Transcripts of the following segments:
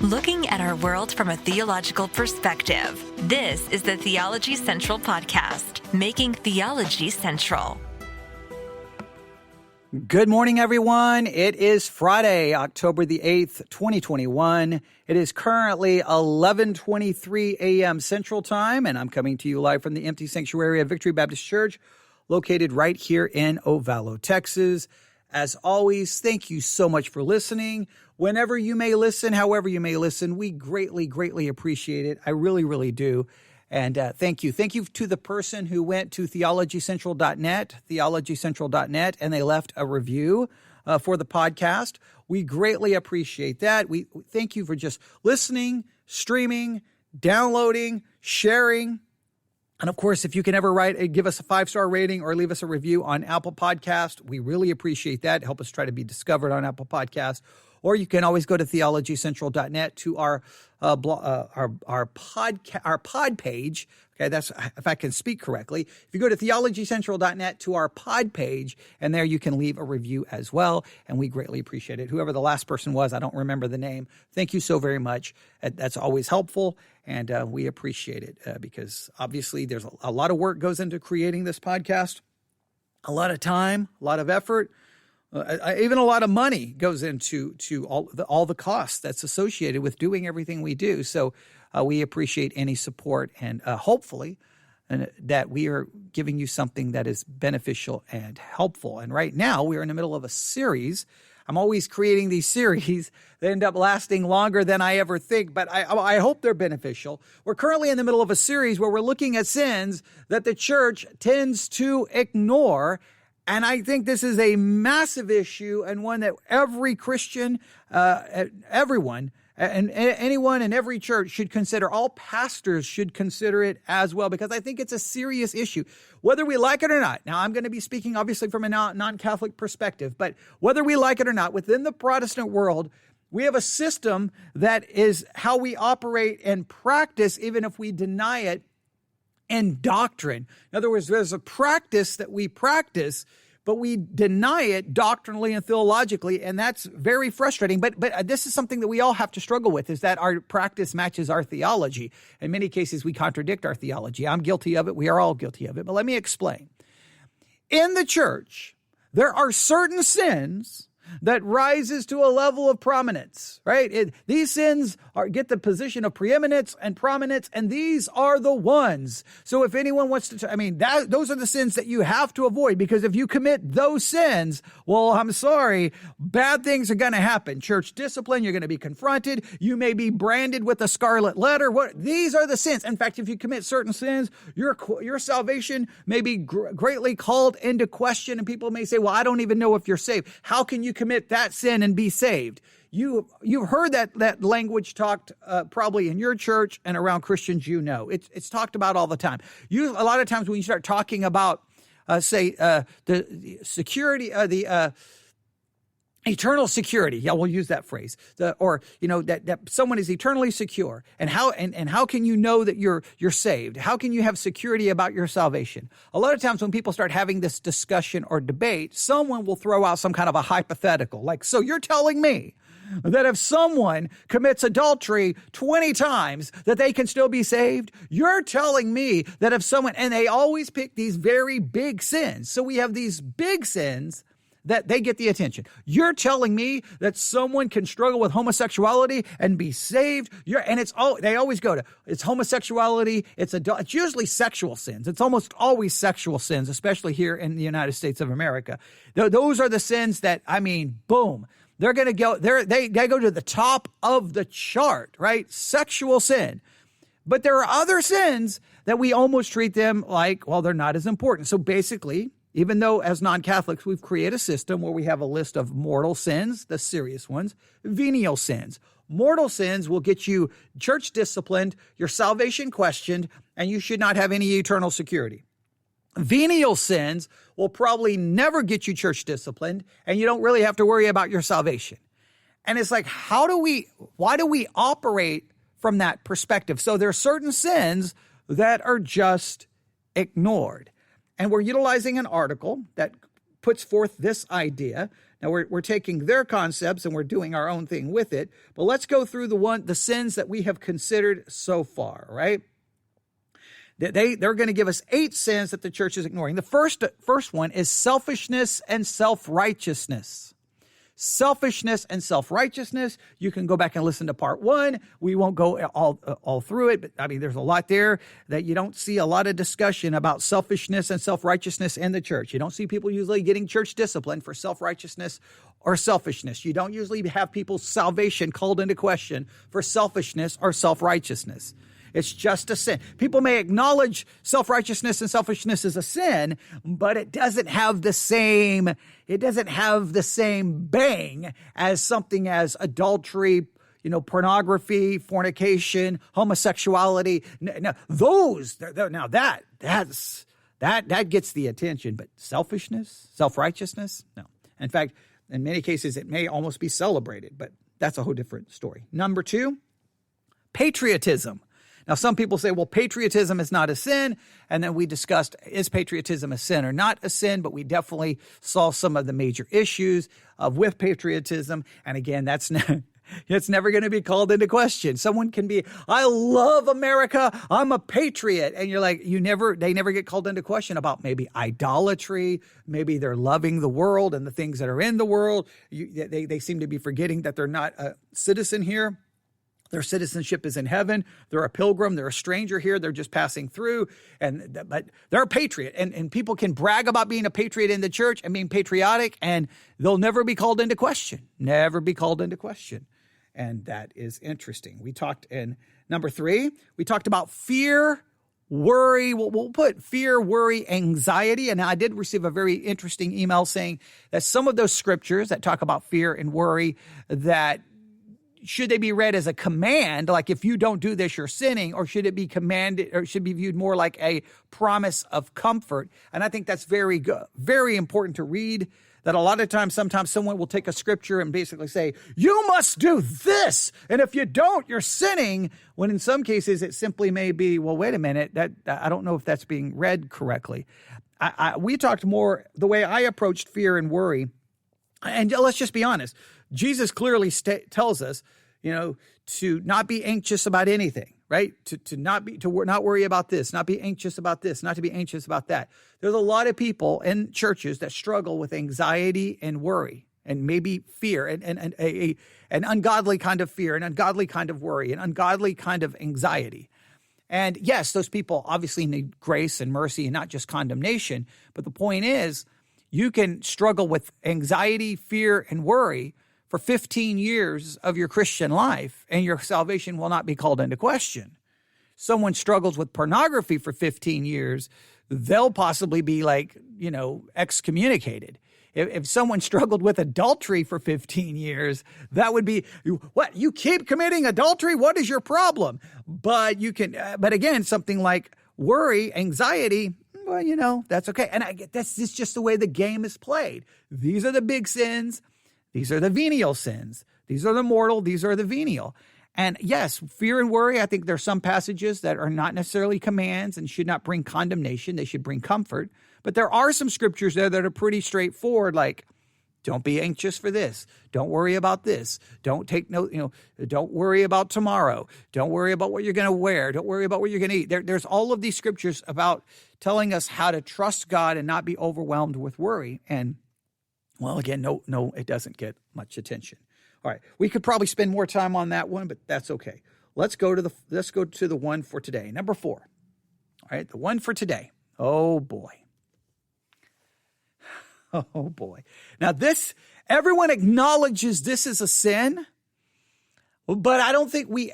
Looking at our world from a theological perspective. This is the Theology Central Podcast, making theology central. Good morning, everyone. It is Friday, October the 8th, 2021. It is currently 11:23 a.m. Central Time, and I'm coming to you live from the empty sanctuary of Victory Baptist Church, located right here in Ovalo, Texas. As always, thank you so much for listening. Whenever you may listen, however you may listen, we greatly appreciate it. I really do. And thank you. Thank you to the person who went to theologycentral.net, and they left a review for the podcast. We greatly appreciate that. We thank you for just listening, streaming, downloading, sharing. And of course, if you can ever give us a 5-star rating or leave us a review on Apple Podcast, we really appreciate that. Help us try to be discovered on Apple Podcast. Or you can always go to theologycentral.net to our pod page. Okay, that's if I can speak correctly. If you go to theologycentral.net to our pod page, and there you can leave a review as well, and we greatly appreciate it. Whoever the last person was, I don't remember the name. Thank you so very much. That's always helpful, and we appreciate it because obviously there's a lot of work goes into creating this podcast, a lot of time, a lot of effort. Even a lot of money goes into all the costs that's associated with doing everything we do. So we appreciate any support, and hopefully that we are giving you something that is beneficial and helpful. And right now we are in the middle of a series. I'm always creating these series that end up lasting longer than I ever think, but I hope they're beneficial. We're currently in the middle of a series where we're looking at sins that the church tends to ignore. And I think this is a massive issue, and one that every Christian, everyone, and anyone in every church should consider. All pastors should consider it as well, because I think it's a serious issue, whether we like it or not. Now, I'm going to be speaking obviously from a non-Catholic perspective, but whether we like it or not, within the Protestant world, we have a system that is how we operate and practice, even if we deny it, and doctrine. In other words, there's a practice that we practice, but we deny it doctrinally and theologically, and that's very frustrating. But this is something that we all have to struggle with, is that our practice matches our theology. In many cases, we contradict our theology. I'm guilty of it. We are all guilty of it. But let me explain. In the church, there are certain sins that rises to a level of prominence, right? These sins get the position of preeminence and prominence, and these are the ones. So if anyone wants to, those are the sins that you have to avoid, because if you commit those sins, well, I'm sorry, bad things are going to happen. Church discipline, you're going to be confronted. You may be branded with a scarlet letter. These are the sins. In fact, if you commit certain sins, your salvation may be greatly called into question, and people may say, well, I don't even know if you're saved. How can you commit that sin and be saved? You've heard that language talked probably in your church and around Christians. It's talked about all the time. A lot of times when you start talking about the security, the eternal security. Yeah, we'll use that phrase. That someone is eternally secure. And how can you know that you're saved? How can you have security about your salvation? A lot of times when people start having this discussion or debate, someone will throw out some kind of a hypothetical, like, so you're telling me that if someone commits adultery 20 times, that they can still be saved? You're telling me that if someone, and they always pick these very big sins. So we have these big sins that they get the attention. You're telling me that someone can struggle with homosexuality and be saved? They always go to, it's homosexuality, it's usually sexual sins. It's almost always sexual sins, especially here in the United States of America. Those are the sins that, boom. They're going to go, they go to the top of the chart, right? Sexual sin. But there are other sins that we almost treat them like, well, they're not as important. So basically, even though as non-Catholics, we've created a system where we have a list of mortal sins, the serious ones, venial sins. Mortal sins will get you church disciplined, your salvation questioned, and you should not have any eternal security. Venial sins will probably never get you church disciplined, and you don't really have to worry about your salvation. And it's like, why do we operate from that perspective? So there are certain sins that are just ignored. And we're utilizing an article that puts forth this idea. Now we're taking their concepts and we're doing our own thing with it. But let's go through the sins that we have considered so far, right? They're going to give us 8 sins that the church is ignoring. The first one is selfishness and self-righteousness. Selfishness and self-righteousness. You can go back and listen to part 1. We won't go all through it, but I mean, there's a lot there that you don't see a lot of discussion about selfishness and self-righteousness in the church. You don't see people usually getting church discipline for self-righteousness or selfishness. You don't usually have people's salvation called into question for selfishness or self-righteousness. It's just a sin. People may acknowledge self-righteousness and selfishness as a sin, but it doesn't have the same bang as something as adultery, pornography, fornication, homosexuality. Now, that gets the attention, but selfishness, self-righteousness, no. In fact, in many cases, it may almost be celebrated, but that's a whole different story. Number 2, patriotism. Now, some people say, well, patriotism is not a sin. And then we discussed, is patriotism a sin or not a sin? But we definitely saw some of the major issues with patriotism. And again, it's never going to be called into question. Someone can be, I love America, I'm a patriot. And you're like, they never get called into question about maybe idolatry. Maybe they're loving the world and the things that are in the world. They seem to be forgetting that they're not a citizen here. Their citizenship is in heaven. They're a pilgrim. They're a stranger here. They're just passing through. But they're a patriot. And people can brag about being a patriot in the church and being patriotic, and they'll never be called into question. Never be called into question. And that is interesting. We talked in number 3, we talked about fear, worry. We'll put fear, worry, anxiety. And I did receive a very interesting email saying that some of those scriptures that talk about fear and worry, that should they be read as a command, like if you don't do this, you're sinning, or should it be commanded, or should be viewed more like a promise of comfort? And I think that's very good, very important to read. That a lot of times, sometimes someone will take a scripture and basically say, you must do this, and if you don't, you're sinning. When in some cases, it simply may be, well, wait a minute, that I don't know if that's being read correctly. We talked more the way I approached fear and worry. And let's just be honest. Jesus clearly tells us, to not be anxious about anything, right? To not worry about this, not be anxious about this, not to be anxious about that. There's a lot of people in churches that struggle with anxiety and worry, and maybe fear, and an ungodly kind of fear, an ungodly kind of worry, an ungodly kind of anxiety. And yes, those people obviously need grace and mercy and not just condemnation. But the point is, you can struggle with anxiety, fear, and worry for 15 years of your Christian life, and your salvation will not be called into question. Someone struggles with pornography for 15 years, they'll possibly be excommunicated. If someone struggled with adultery for 15 years, that would be, what, you keep committing adultery? What is your problem? But again, something like worry, anxiety, well, that's okay. And that's just the way the game is played. These are the big sins. These are the venial sins. These are the mortal. These are the venial. And yes, fear and worry, I think there's some passages that are not necessarily commands and should not bring condemnation. They should bring comfort. But there are some scriptures there that are pretty straightforward, like, don't be anxious for this. Don't worry about this. Don't worry about tomorrow. Don't worry about what you're going to wear. Don't worry about what you're going to eat. There's all of these scriptures about telling us how to trust God and not be overwhelmed with worry. And well, again, no, it doesn't get much attention. All right, we could probably spend more time on that one, but that's okay. Let's go to the one for today. Number 4. All right, the one for today. Oh boy. Oh boy. Now everyone acknowledges this is a sin, but I don't think we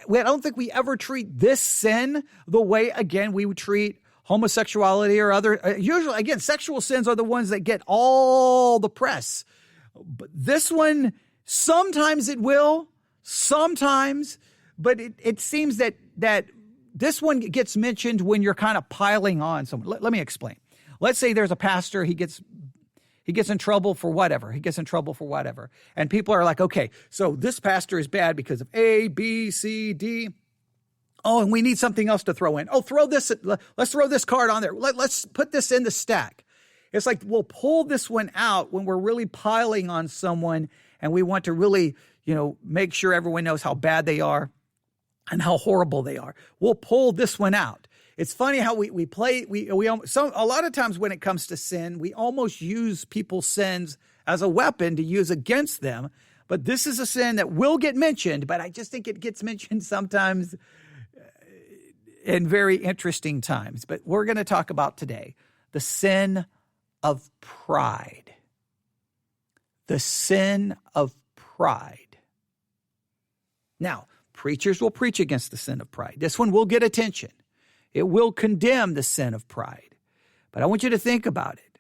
ever treat this sin the way, again, we would treat homosexuality or other, usually, again, sexual sins are the ones that get all the press. But this one, sometimes it will, sometimes, but it seems that this one gets mentioned when you're kind of piling on someone. Let me explain. Let's say there's a pastor, he gets in trouble for whatever. And people are like, okay, so this pastor is bad because of A, B, C, D. Oh, and we need something else to throw in. Oh, let's throw this card on there. Let's put this in the stack. It's like we'll pull this one out when we're really piling on someone and we want to really, make sure everyone knows how bad they are and how horrible they are. We'll pull this one out. It's funny how a lot of times when it comes to sin, we almost use people's sins as a weapon to use against them. But this is a sin that will get mentioned, but I just think it gets mentioned sometimes in very interesting times. But we're going to talk about today the sin of pride. The sin of pride. Now, preachers will preach against the sin of pride. This one will get attention. It will condemn the sin of pride. But I want you to think about it.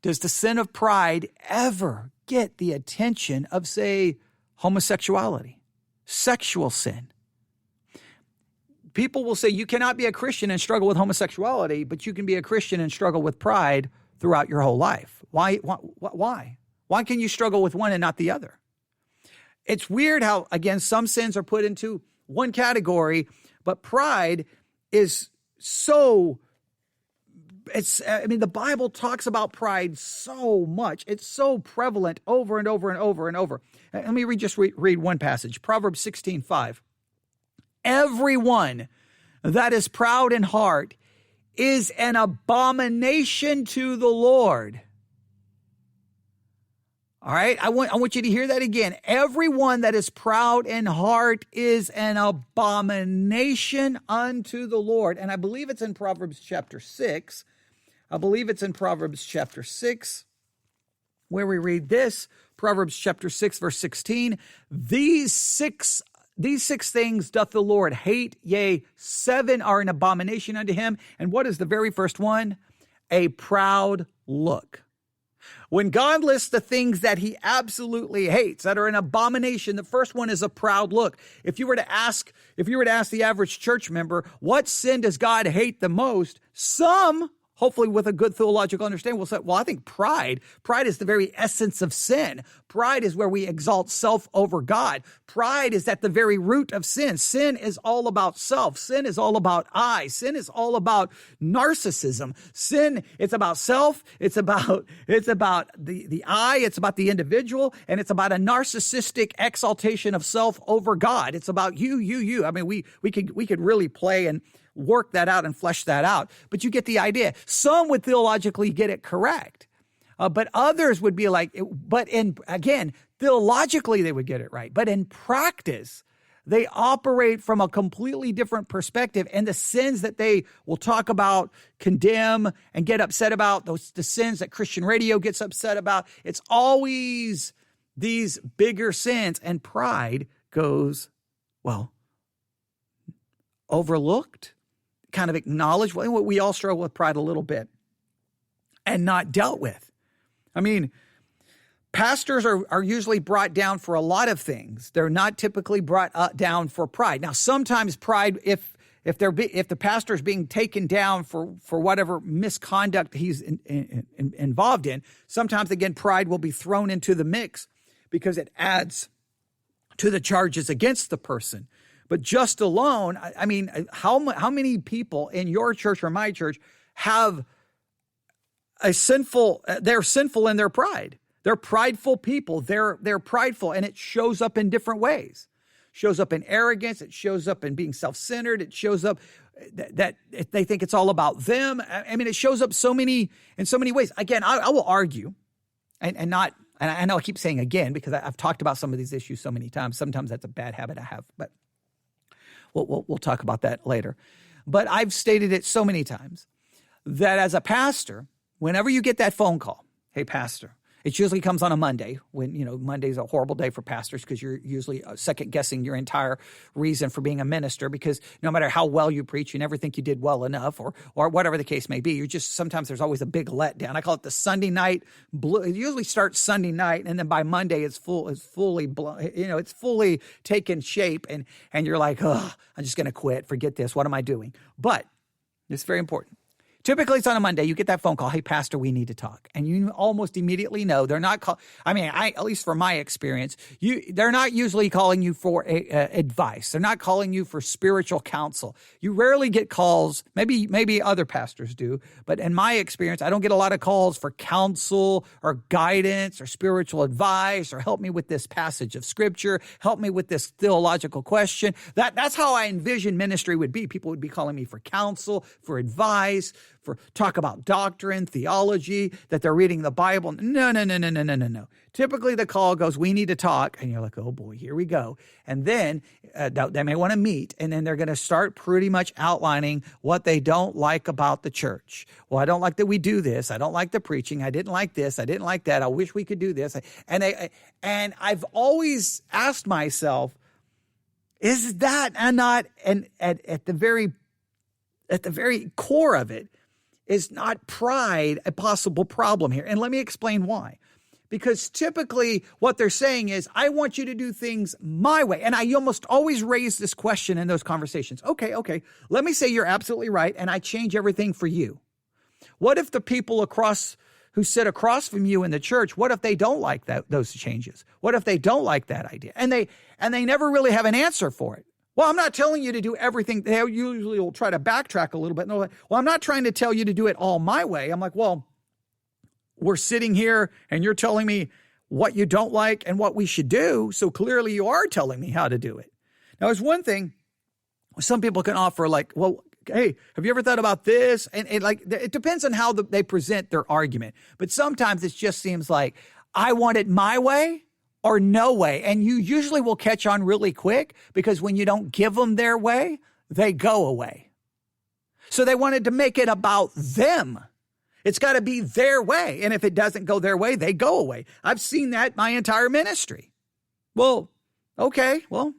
Does the sin of pride ever get the attention of, say, homosexuality, sexual sin? People will say you cannot be a Christian and struggle with homosexuality, but you can be a Christian and struggle with pride throughout your whole life. Why? Why can you struggle with one and not the other? It's weird how, again, some sins are put into one category, but pride is the Bible talks about pride so much. It's so prevalent over and over and over and over. Let me read one passage, Proverbs 16:5. Everyone that is proud in heart is an abomination to the Lord. All right, I want you to hear that again. Everyone that is proud in heart is an abomination unto the Lord. And I believe it's in Proverbs chapter 6. Where we read this, Proverbs chapter 6, verse 16. These six things doth the Lord hate, yea, 7 are an abomination unto him. And what is the very first one? A proud look. When God lists the things that he absolutely hates, that are an abomination, the first one is a proud look. If you were to ask the average church member, what sin does God hate the most? Some, hopefully with a good theological understanding, will say, well, I think pride. Pride is the very essence of sin. Pride is where we exalt self over God. Pride is at the very root of sin. Sin is all about self. Sin is all about I. Sin is all about narcissism. Sin, it's about self. It's about the I. It's about the individual. And it's about a narcissistic exaltation of self over God. It's about you. I mean, we could really play and work that out and flesh that out. But you get the idea. Some would theologically get it correct. But others would be like, theologically they would get it right. But in practice, they operate from a completely different perspective. And the sins that they will talk about, condemn, and get upset about, the sins that Christian radio gets upset about, it's always these bigger sins. And pride goes, overlooked, kind of acknowledged. Well, we all struggle with pride a little bit and not dealt with. I mean, pastors are usually brought down for a lot of things. They're not typically brought down for pride. Now, sometimes pride, if the pastor is being taken down for whatever misconduct he's involved in, sometimes, again, pride will be thrown into the mix because it adds to the charges against the person. But just alone, I mean, how many people in your church or my church have they're sinful in their pride. They're prideful people. They're prideful, and it shows up in different ways. It shows up in arrogance. It shows up in being self-centered. It shows up that they think it's all about them. I mean, it shows up in so many ways. Again, I will argue, and I know I keep saying again because I've talked about some of these issues so many times. Sometimes that's a bad habit I have, but we'll talk about that later. But I've stated it so many times that as a pastor, whenever you get that phone call, hey, pastor, it usually comes on a Monday when, Monday's a horrible day for pastors because you're usually second guessing your entire reason for being a minister because no matter how well you preach, you never think you did well enough or whatever the case may be. Sometimes there's always a big letdown. I call it the Sunday night blue. It usually starts Sunday night and then by Monday it's fully taken shape and you're like, I'm just going to quit. Forget this. What am I doing? But it's very important. Typically, it's on a Monday. You get that phone call. Hey, pastor, we need to talk. And you almost immediately know they're not at least from my experience, they're not usually calling you for advice. They're not calling you for spiritual counsel. You rarely get calls. Maybe other pastors do. But in my experience, I don't get a lot of calls for counsel or guidance or spiritual advice or help me with this passage of scripture, help me with this theological question. That's how I envision ministry would be. People would be calling me for counsel, for advice, for talk about doctrine, theology, that they're reading the Bible. No. Typically the call goes, we need to talk. And you're like, oh boy, here we go. And then they may want to meet, and then they're going to start pretty much outlining what they don't like about the church. Well, I don't like that we do this. I don't like the preaching. I didn't like this. I didn't like that. I wish we could do this. And I've always asked myself, is that not, and at the very core of it, is not pride a possible problem here? And let me explain why. Because typically what they're saying is, I want you to do things my way. And I almost always raise this question in those conversations. Okay, let me say you're absolutely right, and I change everything for you. What if the people who sit across from you in the church, what if they don't like those changes? What if they don't like that idea? And they never really have an answer for it. Well, I'm not telling you to do everything. They usually will try to backtrack a little bit. And they're like, well, I'm not trying to tell you to do it all my way. I'm like, well, we're sitting here and you're telling me what you don't like and what we should do. So clearly you are telling me how to do it. Now, there's one thing some people can offer, like, well, hey, have you ever thought about this? And it depends on how they present their argument. But sometimes it just seems like, I want it my way or no way. And you usually will catch on really quick, because when you don't give them their way, they go away. So they wanted to make it about them. It's got to be their way. And if it doesn't go their way, they go away. I've seen that my entire ministry. Well, okay, well,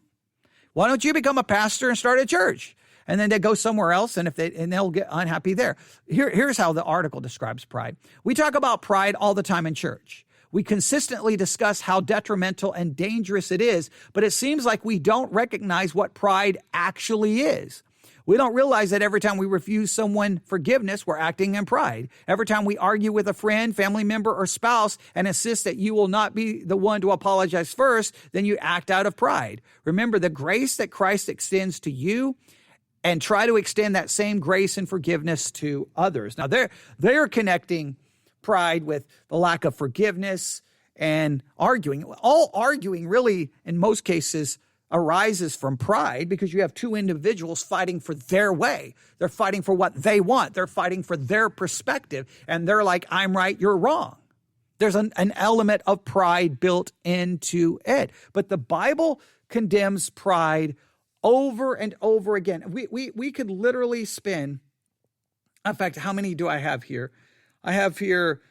why don't you become a pastor and start a church? And then they go somewhere else, and they'll get unhappy there. Here's how the article describes pride. We talk about pride all the time in church. We consistently discuss how detrimental and dangerous it is, but it seems like we don't recognize what pride actually is. We don't realize that every time we refuse someone forgiveness, we're acting in pride. Every time we argue with a friend, family member, or spouse and insist that you will not be the one to apologize first, then you act out of pride. Remember the grace that Christ extends to you, and try to extend that same grace and forgiveness to others. Now, they're connecting pride with the lack of forgiveness and arguing. All arguing really, in most cases, arises from pride, because you have two individuals fighting for their way. They're fighting for what they want. They're fighting for their perspective. And they're like, I'm right, you're wrong. There's an element of pride built into it. But the Bible condemns pride over and over again. We could literally spend, in fact, how many do I have here? I have here,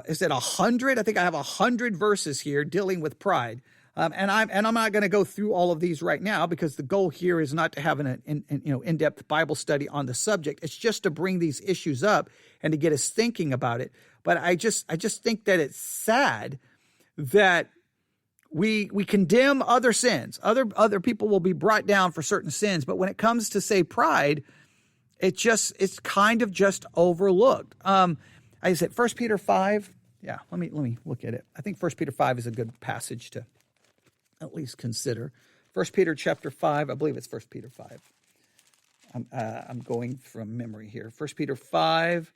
is it 100? I think I have 100 verses here dealing with pride. And I'm not going to go through all of these right now, because the goal here is not to have an in-depth Bible study on the subject. It's just to bring these issues up and to get us thinking about it. But I just think that it's sad that we condemn other sins. Other people will be brought down for certain sins, but when it comes to, say, pride, it's kind of just overlooked. I said 1 Peter 5. Yeah, let me look at it. I think 1 Peter 5 is a good passage to at least consider. 1 Peter chapter 5, I believe it's 1 Peter 5. I'm going from memory here. 1 Peter 5.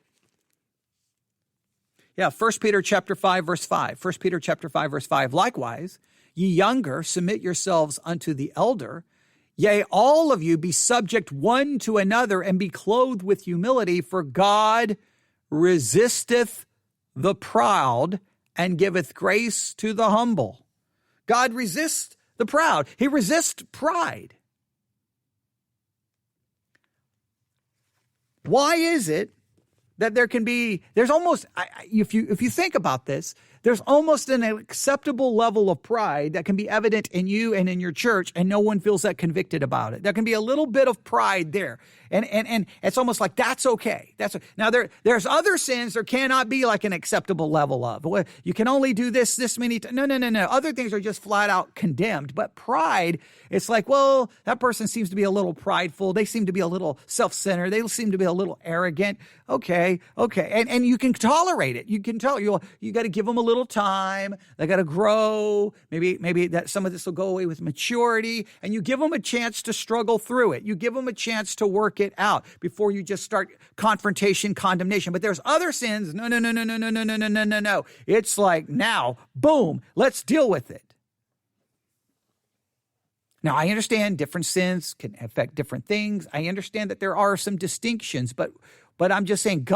Yeah, 1 Peter chapter 5, verse 5. 1 Peter chapter 5, verse 5. Likewise, ye younger, submit yourselves unto the elder. Yea, all of you be subject one to another, and be clothed with humility, for God resisteth the proud and giveth grace to the humble. God resists the proud. He resists pride. Why is it that there's almost, if you think about this, There's almost an acceptable level of pride that can be evident in you and in your church, and no one feels that convicted about it. There can be a little bit of pride there. And it's almost like that's okay. Now there's other sins there cannot be like an acceptable level of. Well, you can only do this many times. No. Other things are just flat out condemned. But pride, it's like, well, that person seems to be a little prideful. They seem to be a little self-centered. They seem to be a little arrogant. Okay. And you can tolerate it. You can tell you got to give them a little time. They got to grow. Maybe that some of this will go away with maturity, and you give them a chance to struggle through it. You give them a chance to work it out before you just start confrontation, condemnation. But there's other sins. No. It's like, now, boom, let's deal with it. Now, I understand different sins can affect different things. I understand that there are some distinctions, but I'm just saying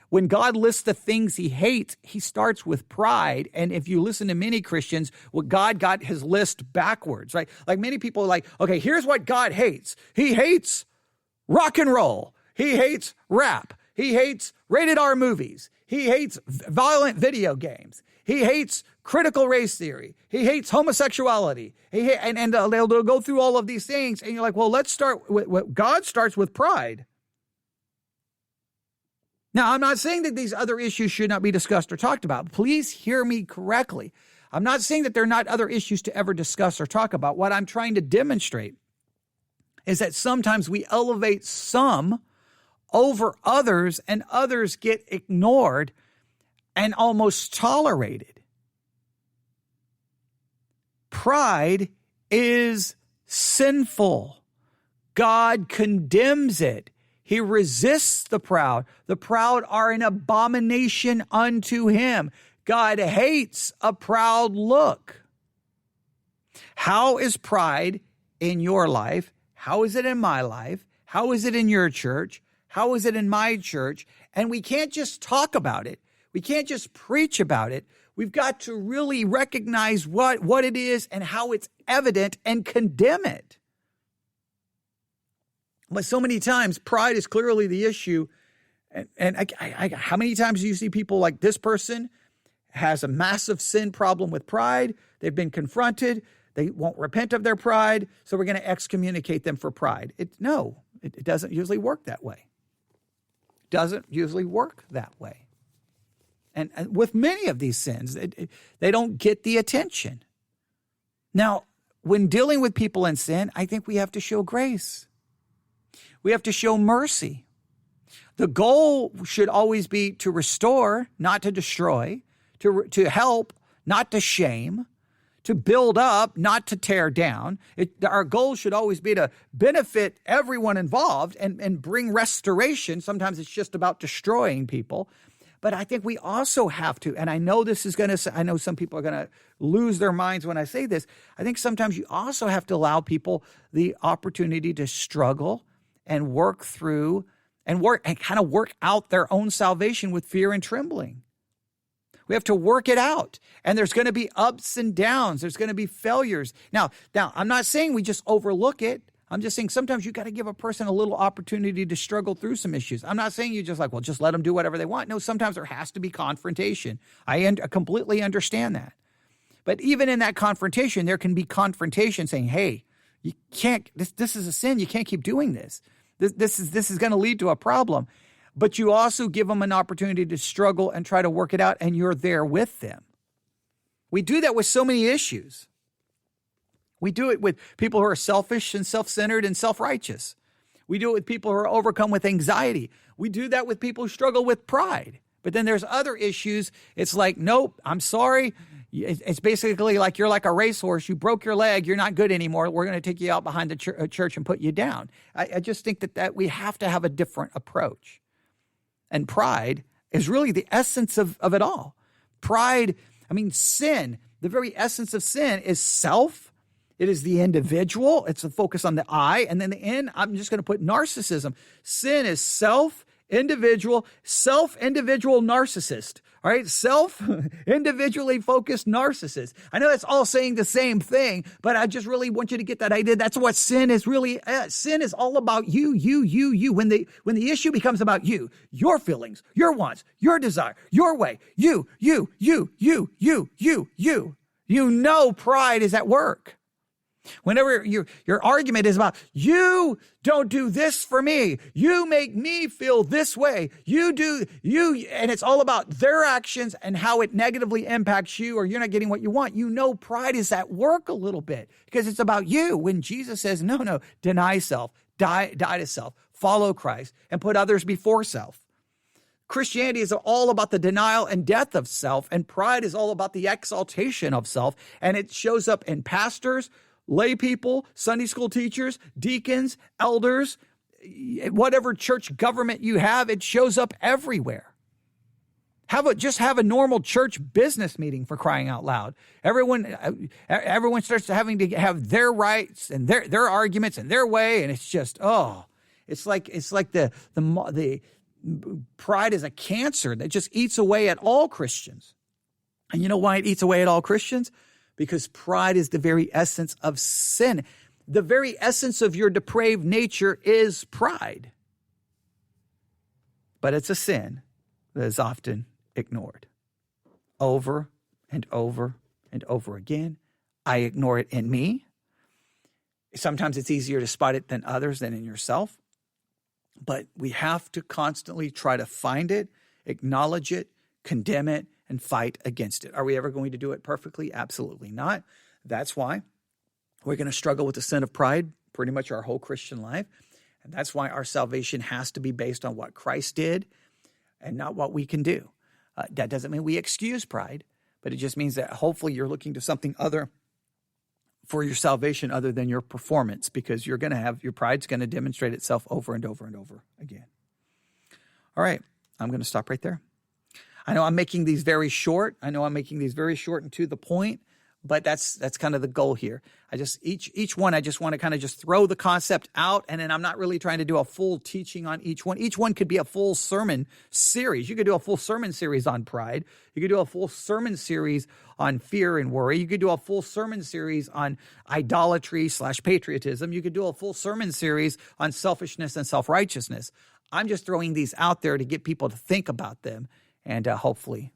when God lists the things he hates, he starts with pride. And if you listen to many Christians, God got his list backwards, right? Like many people are like, okay, here's what God hates. He hates rock and roll. He hates rap. He hates rated R movies. He hates violent video games. He hates critical race theory. He hates homosexuality. And they'll go through all of these things. And you're like, well, let's start with God starts with pride. Now, I'm not saying that these other issues should not be discussed or talked about. Please hear me correctly. I'm not saying that there are not other issues to ever discuss or talk about. What I'm trying to demonstrate is that sometimes we elevate some over others, and others get ignored and almost tolerated. Pride is sinful. God condemns it. He resists the proud. The proud are an abomination unto him. God hates a proud look. How is pride in your life? How is it in my life? How is it in your church? How is it in my church? And we can't just talk about it. We can't just preach about it. We've got to really recognize what it is and how it's evident and condemn it. But so many times, pride is clearly the issue. And how many times do you see people like this person has a massive sin problem with pride? They've been confronted. They won't repent of their pride, so we're going to excommunicate them for pride. It doesn't usually work that way. Doesn't usually work that way. And with many of these sins, they don't get the attention. Now, when dealing with people in sin, I think we have to show grace. We have to show mercy. The goal should always be to restore, not to destroy, to help, not to shame, to build up, not to tear down. Our goal should always be to benefit everyone involved and bring restoration. Sometimes it's just about destroying people. But I think we also have to, and I know I know some people are going to lose their minds when I say this. I think sometimes you also have to allow people the opportunity to struggle and work through and kind of work out their own salvation with fear and trembling. We have to work it out. And there's going to be ups and downs. There's going to be failures. Now, I'm not saying we just overlook it. I'm just saying sometimes you got to give a person a little opportunity to struggle through some issues. I'm not saying you just like, well, just let them do whatever they want. No, sometimes there has to be confrontation. I completely understand that. But even in that confrontation, there can be confrontation saying, hey, you can't, this is a sin. You can't keep doing this. This is going to lead to a problem. But you also give them an opportunity to struggle and try to work it out, and you're there with them. We do that with so many issues. We do it with people who are selfish and self-centered and self-righteous. We do it with people who are overcome with anxiety. We do that with people who struggle with pride. But then there's other issues. It's like, nope, I'm sorry. It's basically like you're like a racehorse. You broke your leg. You're not good anymore. We're going to take you out behind the church and put you down. I just think that we have to have a different approach. And pride is really the essence of it all. Pride, sin, the very essence of sin is self. It is the individual. It's the focus on the I. And then the N, I'm just going to put narcissism. Sin is self-individual narcissist. All right, individually focused narcissist. I know that's all saying the same thing, but I just really want you to get that idea. That's what sin is really. Sin is all about you. When the issue becomes about you, your feelings, your wants, your desire, your way, you. Pride is at work. Whenever your argument is about, you don't do this for me, you make me feel this way, and it's all about their actions and how it negatively impacts you, or you're not getting what you want, pride is at work a little bit because it's about you. When Jesus says, no, deny self, die to self, follow Christ, and put others before self. Christianity is all about the denial and death of self, and pride is all about the exaltation of self, and it shows up in pastors, lay people, Sunday school teachers, deacons, elders, whatever church government you have, it shows up everywhere. Just have a normal church business meeting, for crying out loud. Everyone starts having to have their rights and their arguments and their way, and it's just it's like the pride is a cancer that just eats away at all Christians. And you know why it eats away at all Christians? Because pride is the very essence of sin. The very essence of your depraved nature is pride. But it's a sin that is often ignored. Over and over and over again. I ignore it in me. Sometimes it's easier to spot it than others, than in yourself. But we have to constantly try to find it, acknowledge it, condemn it, and fight against it. Are we ever going to do it perfectly? Absolutely not. That's why we're going to struggle with the sin of pride pretty much our whole Christian life. And that's why our salvation has to be based on what Christ did and not what we can do. That doesn't mean we excuse pride, but it just means that hopefully you're looking to something other for your salvation other than your performance, because your pride's going to demonstrate itself over and over and over again. All right, I'm going to stop right there. I know I'm making these very short. and to the point, but that's kind of the goal here. Each one, I just want to kind of just throw the concept out, and then I'm not really trying to do a full teaching on each one. Each one could be a full sermon series. You could do a full sermon series on pride. You could do a full sermon series on fear and worry. You could do a full sermon series on idolatry / patriotism. You could do a full sermon series on selfishness and self-righteousness. I'm just throwing these out there to get people to think about them. And hopefully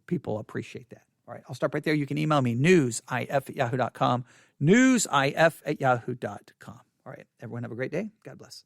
people appreciate that. All right, I'll stop right there. You can email me, newsif@yahoo.com, newsif@yahoo.com. All right, everyone have a great day. God bless.